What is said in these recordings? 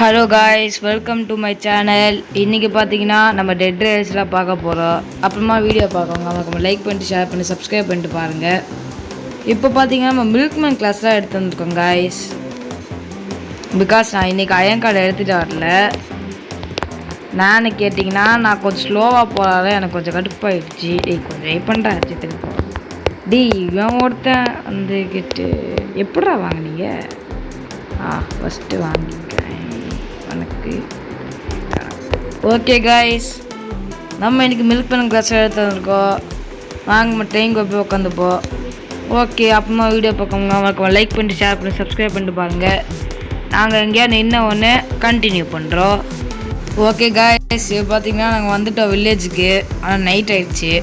Hello guys, welcome to my channel. இன்றைக்கி பார்த்தீங்கன்னா நம்ம டெட் ரேஸ்லாம் பார்க்க போகிறோம். அப்புறமா வீடியோ பார்க்கோங்க. அவங்க லைக் பண்ணிட்டு ஷேர் பண்ணி சப்ஸ்கிரைப் பண்ணிட்டு பாருங்கள். இப்போ பார்த்தீங்கன்னா நம்ம மில்க்மேன் கிளாஸ்லாம் எடுத்து வந்துருக்கோம் காய்ஸ். பிகாஸ் நான் இன்றைக்கி அயன் கார்டு எடுத்துகிட்டு வரல. நான் கேட்டிங்கன்னா நான் கொஞ்சம் ஸ்லோவாக போகிறால எனக்கு கொஞ்சம் கடுப்பாயிடுச்சு. கொஞ்சம் வெயிட் பண்ணுறேன் அர்ஜித்துக்கு. இவன் ஒருத்தன் வந்துக்கிட்டு எப்படா வாங்கினீங்க? ஃபஸ்ட்டு வாங்கிக்கிறேன் எனக்கு. ஓகே காய்ஸ், நம்ம இன்றைக்கி மில்க்மேன் கிளாஸ் எடுத்து வந்துருக்கோம். வாங்க ட்ரெயின் போய் உட்காந்துப்போம். ஓகே, அப்புறமா வீடியோ பார்க்கோங்க. அவங்களுக்கு லைக் பண்ணிட்டு ஷேர் பண்ணி சப்ஸ்கிரைப் பண்ணிட்டு பாருங்கள். நாங்கள் எங்கேயா நின்ன ஒன்று கண்டினியூ பண்ணுறோம். ஓகே காய்ஸ், இப்போ பார்த்தீங்கன்னா நாங்கள் வந்துட்டோம் வில்லேஜுக்கு. ஆனால் நைட் ஆயிடுச்சு.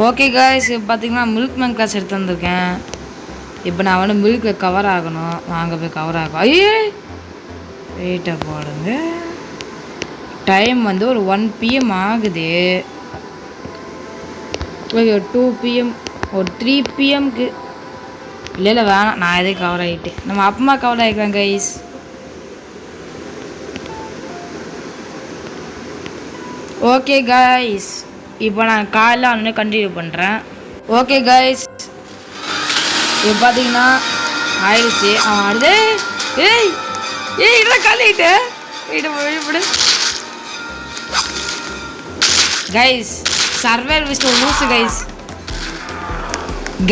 ஓகே காய்ஸ், இப்போ பார்த்தீங்கன்னா மில்க்மேன் கிளாஸ் எடுத்து வந்திருக்கேன். இப்போ நான் வந்து மில்கில் கவர் ஆகணும். வாங்க போய் கவர் ஆகும். ஐயே வெயிட்டை போடுங்க. டைம் வந்து ஒரு 1 PM ஆகுது. ஓகே, ஒரு 2 PM, ஒரு 3 PMக்கு. இல்லை வேணாம், நான் எதே கவர் ஆகிட்டு நம்ம அப்பமா கவர் ஆகிக்கிறேன் கைஸ். ஓகே காய்ஸ், இப்போ நான் காலையில் ஒன்று கண்டினியூ பண்ணுறேன். ஓகே காய்ஸ், இப்போ பார்த்தீங்கன்னா ஆயிடுச்சு. அவன் ஆடுது. இதெல்லாம் காலிட்டு விடு கைஸ். சர்வேல் விஸ்ட் loose guys.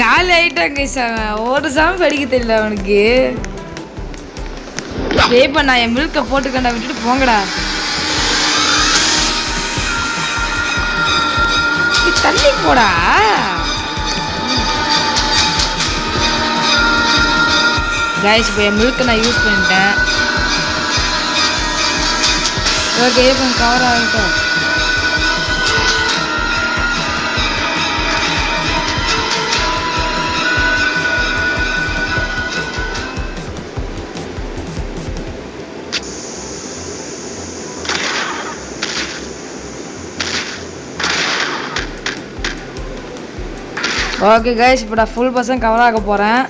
காலி ஆகிட்டான் கைஸ். அவன் ஒரு சாமி படிக்க தெரியல அவனுக்கு. இப்போ நான் என் மில்கை போட்டுக்கண்டா, விட்டுட்டு போங்கடா. தள்ளி போடா. கைஸ், இப்போ என் மில்கை நான் யூஸ் பண்ணிட்டேன். ஓகே, இப்போ கவர் ஆகிட்டோம். ஓகே கைஸ், இப்போ நான் ஃபுல் பர்சன்ட் கவர் ஆக போகிறேன்.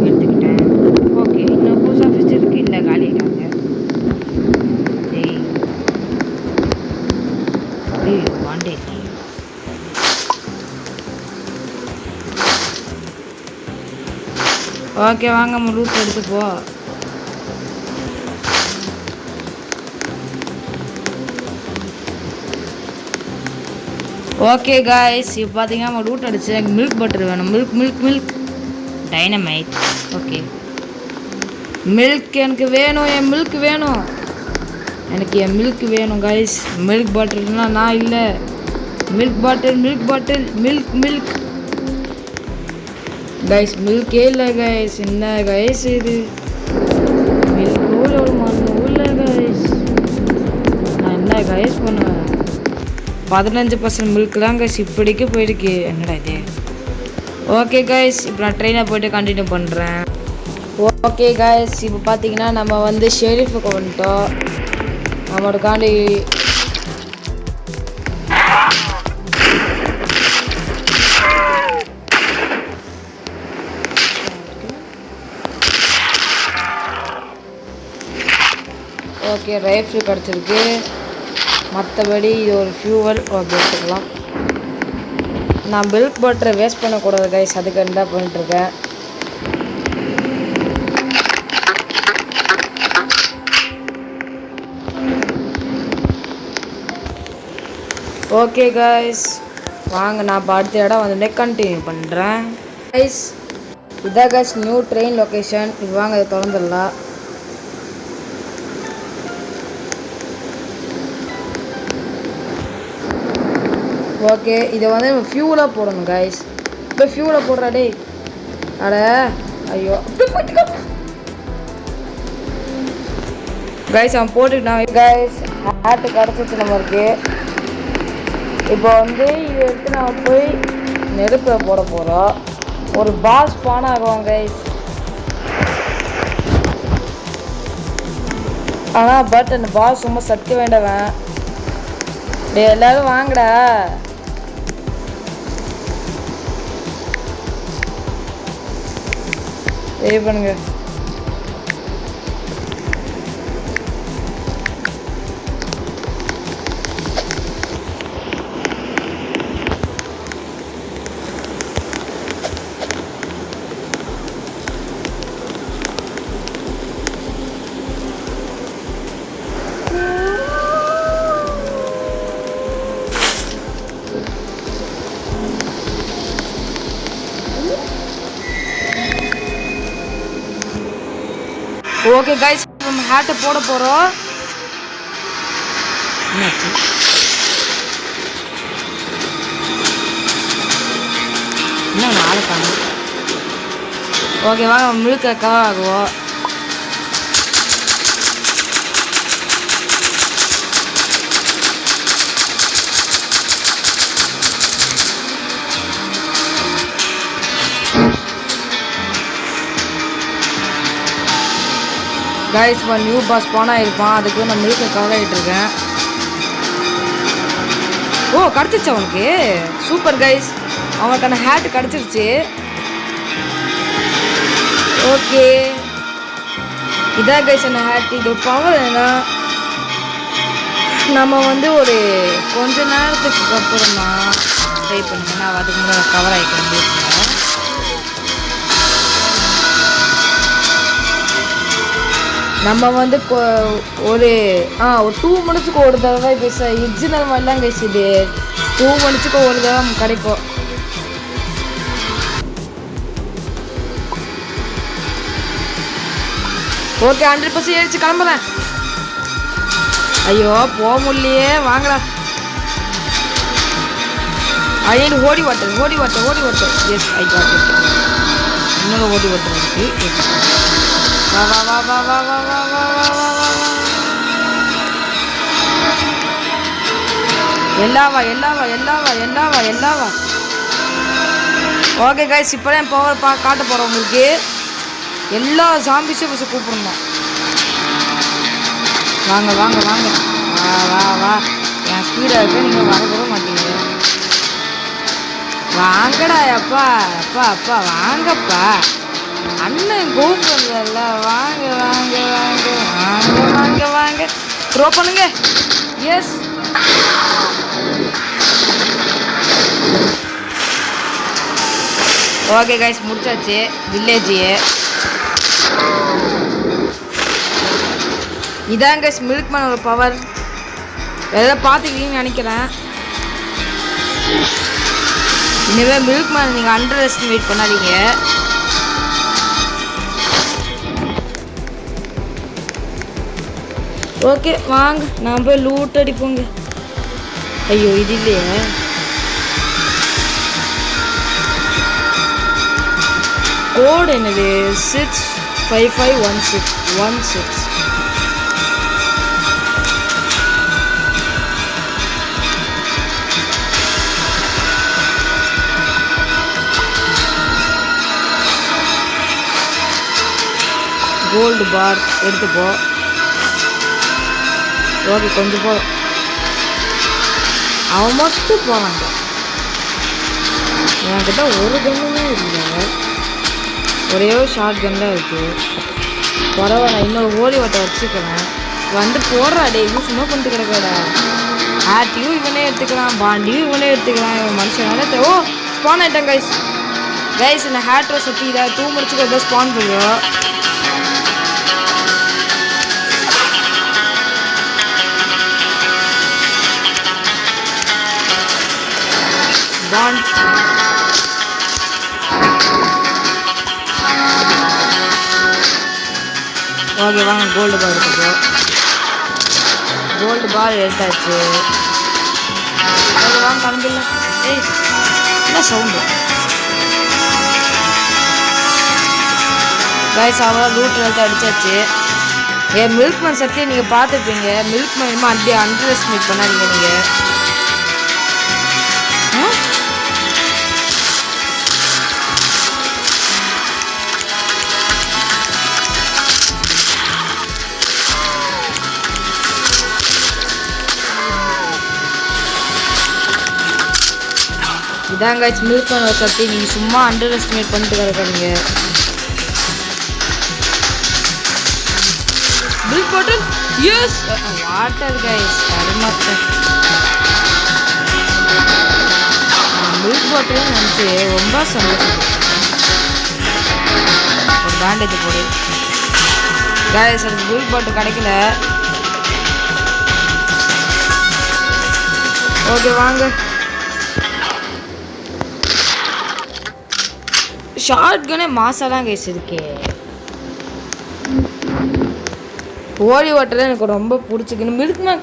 எடுத்துக்கிட்டேன். ஓகே, இன்னும் பூஸ் ஆஃபீஸ் இருக்குது. இல்லை காலி ஆகிட்டாங்க. வாண்டே. ஓகே, வாங்க நம்ம ரூட் எடுத்துப்போ. ஓகே காய்ஸ், இப்போ பார்த்தீங்கன்னா நம்ம ரூட் அடிச்சு எனக்கு மில்க் பட்டர் வேணும். Milk dynamite. ஓகே, மில்க் எனக்கு வேணும். என் மில்க் வேணும். எனக்கு என் மில்க் வேணும் காய்ஸ். மில்க் பாட்டில்னா நான் இல்லை. மில்க் பாட்டில் மில்க் கைஸ். மில்கே இல்லை கைஸ். என்ன கைஸ் இது? மில்க் ஒரு மண்ணு இல்லை கைஸ். நான் என்ன கைஸ் பண்ணுவேன்? 15% மில்க் தான் கைஸ் இப்படிக்கு போயிருக்கு. என்னடா இது? ஓகே கைஸ், இப்போ நான் ட்ரெயினை போய்ட்டு கண்டினியூ பண்ணுறேன். ஓகே கைஸ், இப்போ பார்த்தீங்கன்னா நம்ம வந்து ஷெரீஃபுக்கு வந்துட்டோம். நம்மளுக்காண்டி ஓகே ரைஃபிள் கிடச்சிருக்கு. மற்றபடி இது ஒரு ஃபியூவல். ஓகே, எடுத்துக்கலாம். நான் மில்க் பட்டரை வேஸ்ட் பண்ணக்கூடாது கைஸ், அதுக்கு என்ன பண்ணிட்டுருக்கேன். ஓகே காய்ஸ், வாங்க நான் இப்போ அடுத்த இடம் வந்து கண்டினியூ பண்ணுறேன். கைஸ், இதான் கைஸ் நியூ ட்ரெயின் லொக்கேஷன். இது வாங்க இதை திறந்துடலாம். ஓகே இதை வந்து ஃபியூலாக போடணும் கைஸ். இப்போ ஃபியூலை போடுறா டே. அட ஐயோ கைஸ் அவன் போட்டுக்கிட்டான். கைஸ் ஹேட்டு கிடச்சிச்சு நம்மளுக்கு. இப்போ வந்து இதை எடுத்து நம்ம போய் நெருப்பில் போட போகிறோம். ஒரு பாஸ் ஸ்பான் ஆகும் கைஸ். ஆனால் பட் அந்த பாஸ் ரொம்ப சத்து வேண்டவன். டே எல்லாரும் வாங்கடா. வெயிட் பண்ணுங்க. ஓகே கைஸ் நம்ம ஹேட்டை போட போகிறோம். என்ன ஆளுக்காங்க. ஓகே வாங்க முழுக்க கவர் ஆகுவோம். கைஸ் இப்போ நியூ பாஸ் ஸ்பானாக இருப்பான். அதுக்கு நான் முழுக்க கவர் ஆகிட்டு இருக்கேன். ஓ கிடச்சிச்சு அவனுக்கு. சூப்பர் கைஸ் அவனுக்கான ஹேட் கிடச்சிருச்சு. ஓகே இதான் கைஸ் என்ன ஹேட். இது பவர் என்ன நம்ம வந்து ஒரு கொஞ்ச நேரத்துக்கு அப்புறமா ட்ரை பண்ணுங்க. நான் அதுக்கு முன்னாடி கவர் ஆகிக்கிறேன் வீட்டில். நம்ம வந்து ஒரு 2 மினிட்ஸுக்கு ஒரு தடவை பேச ஒரிஜினல் மாதிரிலாம் பேசுது. 2 மினிட்ஸுக்கு ஒரு தடவை கிடைக்கும். ஓகே 100% ஏறிச்சு கிளம்புறேன். ஐயோ போக முடியலையே. வாங்கடா. ஐயன் ஹோடி water. Yes I got it. இன்னொரு ஹோடி வாட்டர் இருக்கு. வா வா வா வா வா வா வா வா வா வா வா வா. எல்லாவா. ஓகே கைஸ் இப்போ தான் பவர் காட்ட போகிறோம் உங்களுக்கு. எல்லா ஜாம்பிஸும் பஸ் கூப்பிடணும். வாங்க வா வா வா. என் ஸ்பீடாக இருக்கு. நீங்கள் வரக்கூட மாட்டீங்க. வாங்கடா அப்பா வாங்கப்பா. அண்ணன் கூப்பிடுறல. வாங்க த்ரோ பண்ணுங்க. எஸ் ஓகே கைஸ் முடிச்சாச்சு வில்லேஜ். இதான் கைஸ் மில்க் மேனோட பவர். எதாவது பார்த்துக்கிட்டீங்கன்னு நினைக்கிறேன். இனிமேல் மில்க் மேன் நீங்கள் அண்டர் எஸ்டிமேட் பண்ணாதீங்க. ஓகே வாங்க நான் போய் லூட் அடிப்போங்க. ஐயோ இது இல்லையே. கோடு என்னது 65516. கோல்டு பார் எடுத்துப்போ. ஓகே கொஞ்சம் போ. அவன் மட்டும் போவாங்க. என்கிட்ட ஒரு கன்னுமே இல்லை. ஒரே ஒரு ஷார்ட் கன் தான் இருக்குது. பரவாயில்ல இன்னொரு ஹோலி வாட்டர் வச்சுக்கிறேன். வந்து போடுறா டே. இவன் சும்மா பண்ணிட்டு கிடக்கடா. ஹேட்டையும் இவனே எடுத்துக்கிறான். பாண்டியும் இவனே எடுத்துக்கிறான். இவன் மனுஷனால ஓ ஸ்பான் ஆகிட்டான் கைஸ். இந்த ஹேட்டரை சுற்றி இதாக 2 மினிட்ஸுக்கு எதாவது ஸ்பான் பண்ணுவோம். ஓகே வாங்க கோல்டு பால் எடுத்துக்கோ. கோல்டு பால் எடுத்தாச்சு. ஓகே வாங்க கிளம்பிடலாம். ஏய் என்ன சவுண்டு கைஸ்? அவ்வளோ ரூட் எடுத்து அடித்தாச்சு. ஏன் மில்க் மேன் சத்தியம் நீங்கள் பார்த்துருப்பீங்க. மில்க் மேன் இன்னும் அப்படியே அண்டர் எஸ்டிமேட் பண்ணாதீங்க நீங்கள். இதாங்க மில்க் மேன் சத்தி நீங்கள் சும்மா அண்டர் எஸ்டிமேட் பண்ணிட்டு கிடக்காதீங்க. மில்க் பாட்டில் எஸ் வாட்டர் கைஸ் கருமாத்த மில்க் பாட்டில் நினச்சி ரொம்ப சந்தோஷம். ஒரு பேண்டேஜ் போடு கைஸ். எனக்கு மில்க் பாட்டில் கிடைக்கல. ஓகே வாங்க. ஷார்ட் கனே மாசாலாம் கைஸ் இருக்கே. ஹோலி வாட்டர் எனக்கு ரொம்ப பிடிச்சிருக்கு. மில்க் மேன்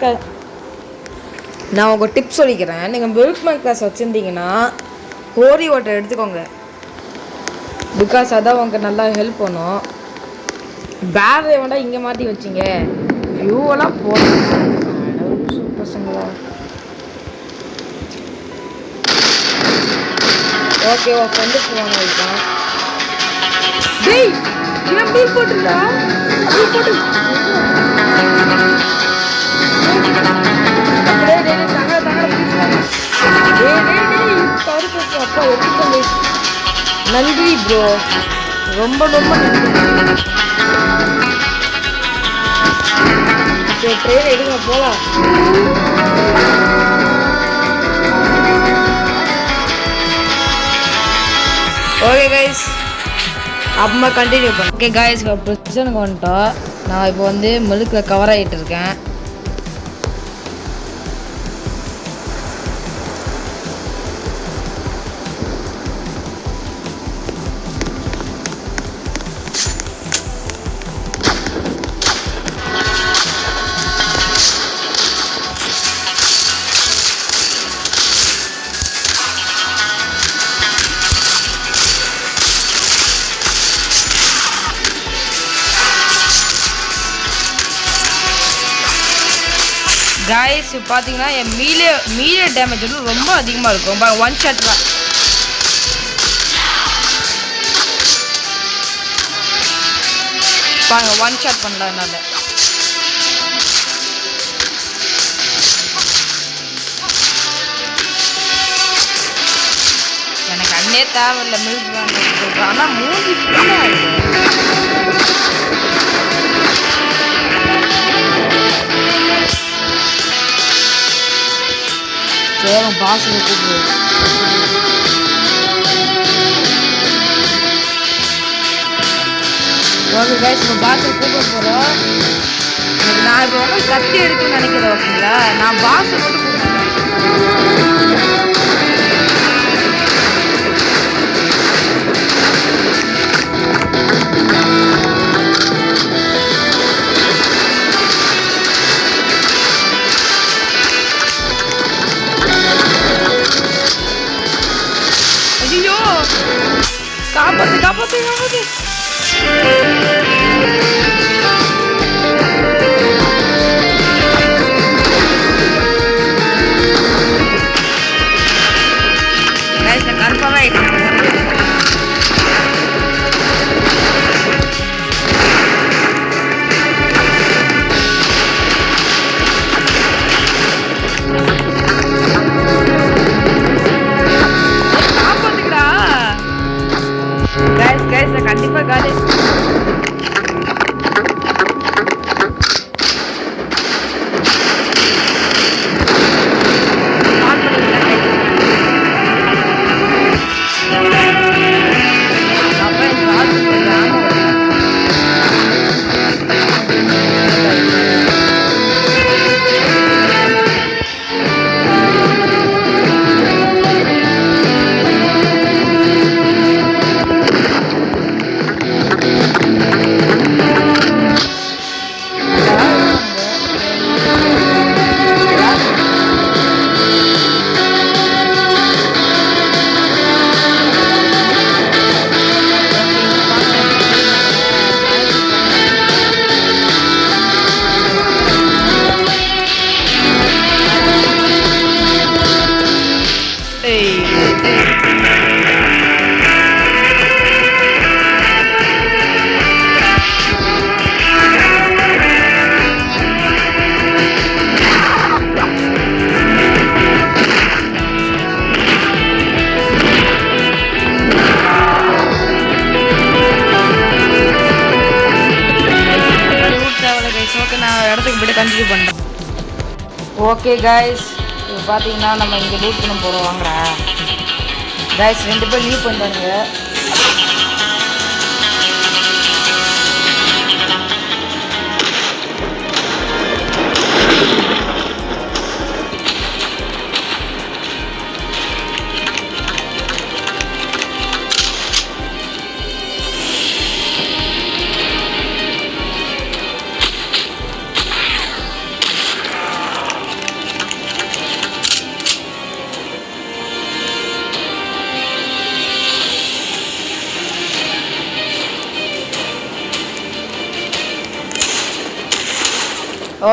நான் உங்கள் டிப்ஸ் சொல்லிக்கிறேன். நீங்கள் மில்க் மேன் கிளாஸ் வச்சுருந்தீங்கன்னா ஹோலி வாட்டர் எடுத்துக்கோங்க. பிகாஸ் அதான் உங்களுக்கு நல்லா ஹெல்ப் பண்ணும். பேரை வேண்டா இங்கே மாற்றி வச்சிங்க வியூவெல்லாம் போகணும். பசங்களா ஓகே உன் ஃப்ரெண்டு ஃபோன் ஆகிட்டான். டேய் ஏன் பில் போட்டுருந்தா? பில் போட்டு நன்றி ப்ரோ, ரொம்ப ரொம்ப நன்றி. சரி ட்ரெயின் எடுங்க போகலாம். ஓகே கைஸ் அப்புறமா கண்டினியூ பண்ண. ஓகே கைஸ் ப்ரிசனுக்கு வந்துட்டோம். நான் இப்போ வந்து மில்கில் கவர் ஆகிட்டு இருக்கேன். கைஸ் பார்த்தீங்கன்னா என் மீடிய டேமேஜ் வந்து ரொம்ப அதிகமாக இருக்கும். ஒன் ஷாட் பாருங்க, ஒன் ஷாட் பண்ணலாம் என்னால். எனக்கு அண்ணே தேவையில்லை மில்க் வேணும். ஆனால் மூஞ்சி சேரும் பாசனை கூப்பிடுவோம். ஓகே கைஸ் இப்போ பாசனை கூப்பிட போகிறோம். எனக்கு நான் இப்போ வந்து கத்தி எடுக்கணும்னு நினைக்கிறேன். ஓகேங்களா நான் பாசனை மட்டும் காப்பாத்து காப்பாத்து காப்பாத்து. கன்ஃபார்ம் ஆயிடுச்சு. கண்டிப்பா காலி. இடத்துக்கு போய்ட்டு கண்டினியூ பண்ணுறேன். ஓகே கைஸ், இப்போ பார்த்தீங்கன்னா நம்ம இங்கே லூட் பண்ண போகிறோம். வாங்குறா கைஸ், 2 பேர் லீவ் பண்ணிட்டானுங்க.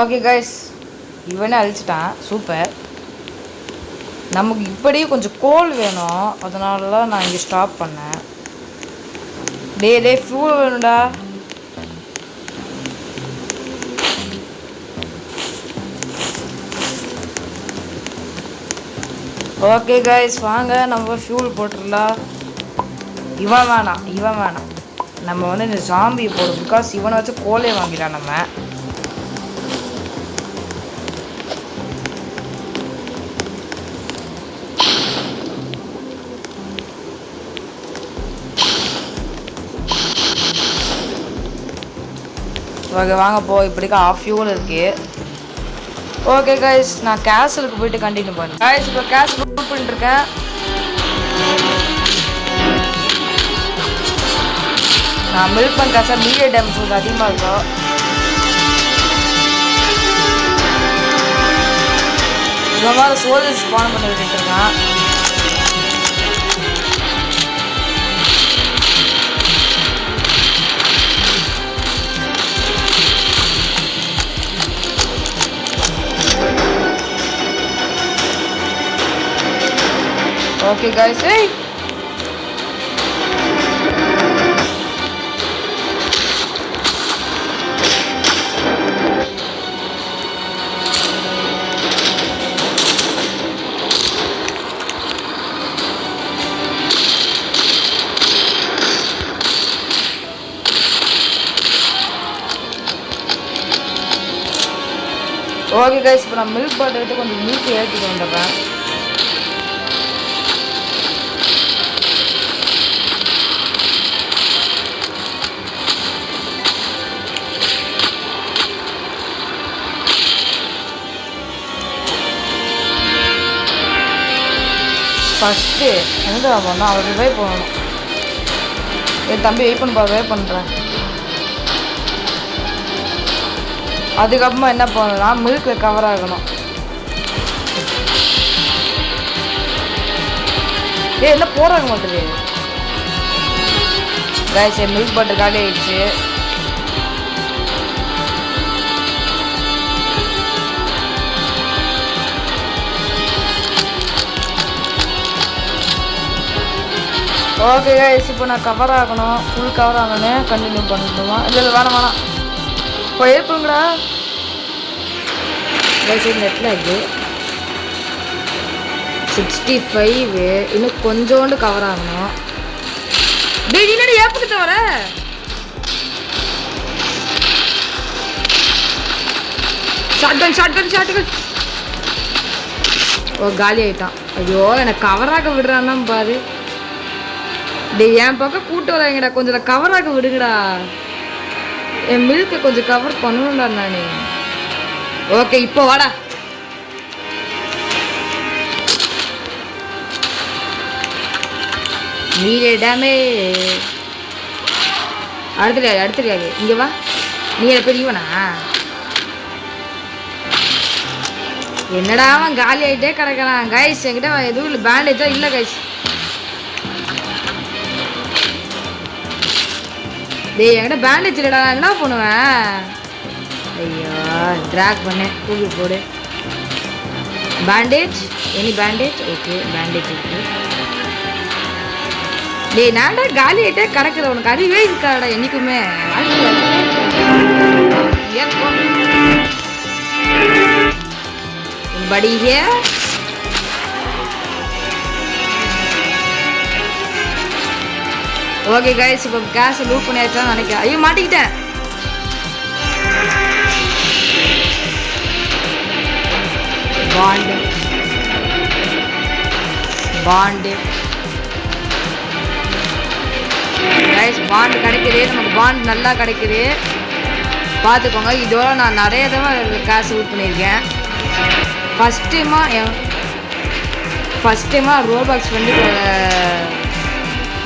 ஓகே கைஸ், இவனே அழிச்சிட்டான். சூப்பர். நமக்கு இப்படியே கொஞ்சம் கோல் வேணும், அதனால தான் நான் இங்கே ஸ்டாப் பண்ணேன். டே ஃபியூல் வேணும்டா. ஓகே கைஸ், வாங்க நம்ம ஃபியூல் போட்டுடலாம். இவன் வேணாம். நம்ம வந்து இந்த ஜாம்பி போடும், பிகாஸ் இவனை வச்சு கோலே வாங்கிடலாம் நம்ம. ஓகே வாங்க போ, இப்படிக்கா ஆஃப் ஃபியூல் இருக்கு. ஓகே கைஸ், நான் கேசலுக்கு போயிட்டு கண்டினியூ பண்ணேன். கைஸ், இப்போ கேசல் புக் பண்ணிட்டு இருக்கேன். நான் மில்க் பண்ண கேசல் மீடியம் டேமேஜ் கொஞ்சம் அதிகமாக இருக்கும். இந்த மாதிரி சோல்ஜர்ஸ் ஸ்பான் பண்ணி விட்டுட்டு இருக்கேன். Okay guys, hey! Okay guys, இப்போ நான் மில்க் பாட்டில் எடுத்து கொஞ்சம் மில்க் ஏற்றிட்டு வந்துடுறேன். ஃபஸ்ட்டு எங்கே பண்ணோம், அவர் ரிவைவ் பண்ணணும். என் தம்பி வெயிட் பண்ண ரிவைவ் பண்ணுறேன். அதுக்கப்புறமா என்ன பண்ணலாம், மில்கில் கவர் ஆகணும். என்ன போகிறாங்க மாட்டுது கைஸ், என் மில்க் பட்டர் காலி ஆயிடுச்சு. ஓகே கைஸ், இப்போ நான் கவர் ஆகணும், ஃபுல் கவர் ஆகணும். கண்டினியூ பண்ணிட்டுமா? இல்லை வேணாம் இப்போ ஏற்படுங்கடா கைஸ். நெட்டில் இது 65, இன்னும் கொஞ்சோண்டு கவர் ஆகணும். டேய் நீ என்னடி ஏப்பக்கிட்ட வர? ஷாட்கன். ஓ காலி ஆகிட்டான். ஐயோ, எனக்கு கவராக விடுறான்னா பாரு. டேய் என் பக்கம் கூட்டு வராங்கடா, கொஞ்சம் கவராக விடுங்கடா. என் மில்கை கொஞ்சம் கவர் பண்ணணும்டா நான். ஓகே இப்போ வாடா. நீடமே அடுத்துறியாது இங்கே வா. நீ பெரியவனா? என்னடா அவன் காலி ஆகிட்டே கிடக்கிறான் கைஸ். என்கிட்ட எதுவும் இல்லை, பேண்டேஜா இல்லை கைஸ். டேய் என்கிட்ட பேண்டேஜ் இல்லைடா, நான் என்ன பண்ணுவேன்? ஐயோ, ட்ராக் பண்ணேன், தூக்கி போடு. Bandage, any bandage? Okay bandage இருக்கு. டேய் நான்டா காலி ஆகிட்டே கிடக்குற, உனக்கு அறிவே இருக்காடா என்றைக்குமே. படி ஓகே கைஸ், இப்போ கேஷை லூட் பண்ணியாச்சான்னு நினைக்கிறேன். ஐயோ மாட்டிக்கிட்டேன். பாண்டு பாண்டு கைஸ், பாண்டு கிடைக்குது நமக்கு. பாண்டு நல்லா கிடைக்குது, பார்த்துக்கோங்க. இதோட நான் நிறைய தடவை காசு லூட் பண்ணியிருக்கேன். ஃபஸ்ட் டைமாக ரோபாக்ஸ் வந்து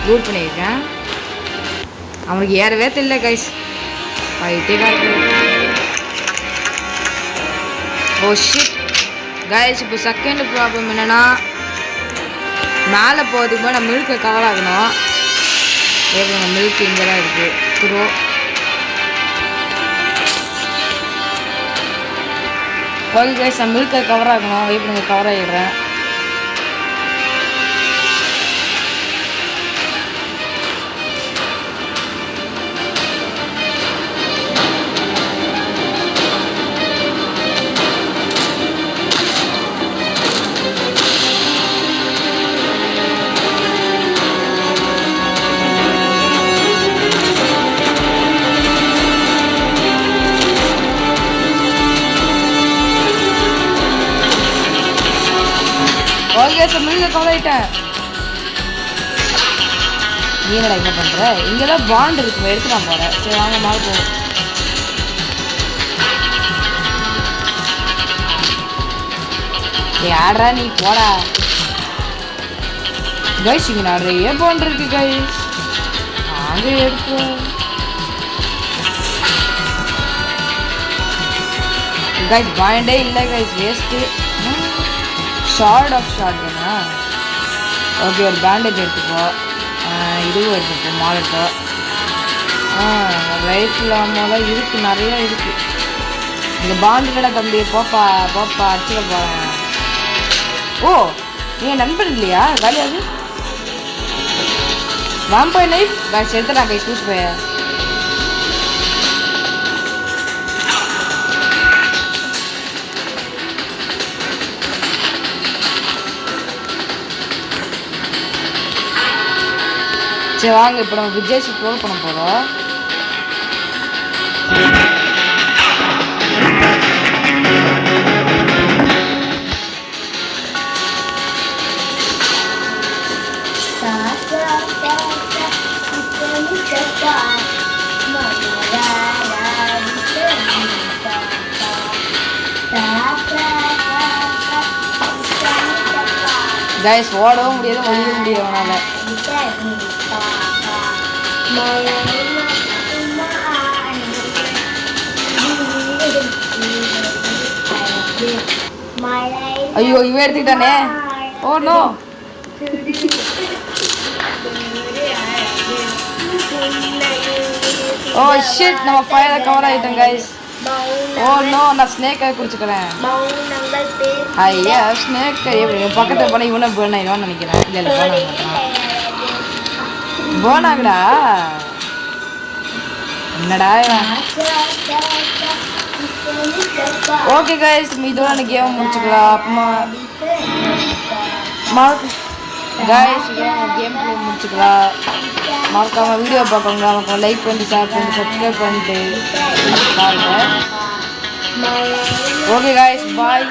லூட் பண்ணியிருக்கேன். அவனுக்கு ஏறவே தெரியல கைஸ், பைத்தியமாக இருக்கு. ஓ ஷிட் கைஸ், இப்போ செகண்ட் ப்ராப்ளம் என்னென்னா, மேலே போகிறதுக்கு போய் நான் மில்கை கவர் ஆகணும். எப்படி மில்க் இங்கே தான் இருக்குது. த்ரோ ஓகே கைஸ், நான் மில்கை கவர் ஆகணும். வெயிட் பண்ணி கவர் ஆகிடுறேன். ஓகே சார், மில்க கவர் ஆகிட்டேன். நீ என்னடா இங்கே பண்ணுற? இங்கே தான் பாண்ட் இருக்கு, எடுத்து நான் போகிறேன். சரி வாங்க மேலே போவோம். யாரா நீ போடா கைஸ். இங்கே நிறைய பாண்ட் இருக்கு கைஸ், அங்கே எடுத்து கைஸ். பாயிண்டே இல்லை கைஸ், வேஸ்ட்டு. ஷார்ட் ஆஃப் ஷார்ட்னா ஓகே, ஒரு பேண்டேஜ் எடுத்துப்போ. இதுவும் எடுத்துப்போ, மாலட்டோ. ரைஃபிள் ஆமாலாம் இருக்குது, நிறையா இருக்குது. இந்த பாண்டுடா தம்பி, போப்பா போப்பா அடிச்சுக்க போகிறேன். ஓ, நீங்கள் நண்பன் இல்லையா? காலியாது வாம்பாய் நைஃப் கைஸ் எடுத்துடா கைஸ். சூஸ் போய சரி வாங்க, இப்போ நம்ம விஜய் ட்ரோல் பண்ண போகிறோம். கைஸ், ஓடவும் முடியாது, ஒழியவும் முடியாது அவனால். ஐயோ, இவன் எடுத்துக்கிட்டானே. Oh no. ஓ ஷிட், நம்ம ஃபயரை கவர் ஆகிட்டோம் கைஸ். ஓ நோ, நான் ஸ்னேக்கை குடிச்சுக்கிறேன். ஐயா ஸ்னேக்கை எப்படி பக்கத்தில் போனால் இவனை பேர்ன் ஆயிடுவான்னு நினைக்கிறேன். இல்லை இல்லை, பேர்ன் ஆக மாட்டான். பேர்ன் ஆகுடா. என்னடா ஓகே கைஸ், இதோட எனக்கு கேம் முடிச்சுக்கலாம். அப்புறமா கைஸ் இதோட கேம் பிளே முடிச்சுக்கலாம். மறக்காமல் வீடியோ பார்க்கணுங்க, அவங்களுக்கு லைக் பண்ணிட்டு ஷேர் பண்ணிட்டு சப்ஸ்கிரைப் பண்ணிட்டு பாருங்க. ஓகே கைஸ், பாய்.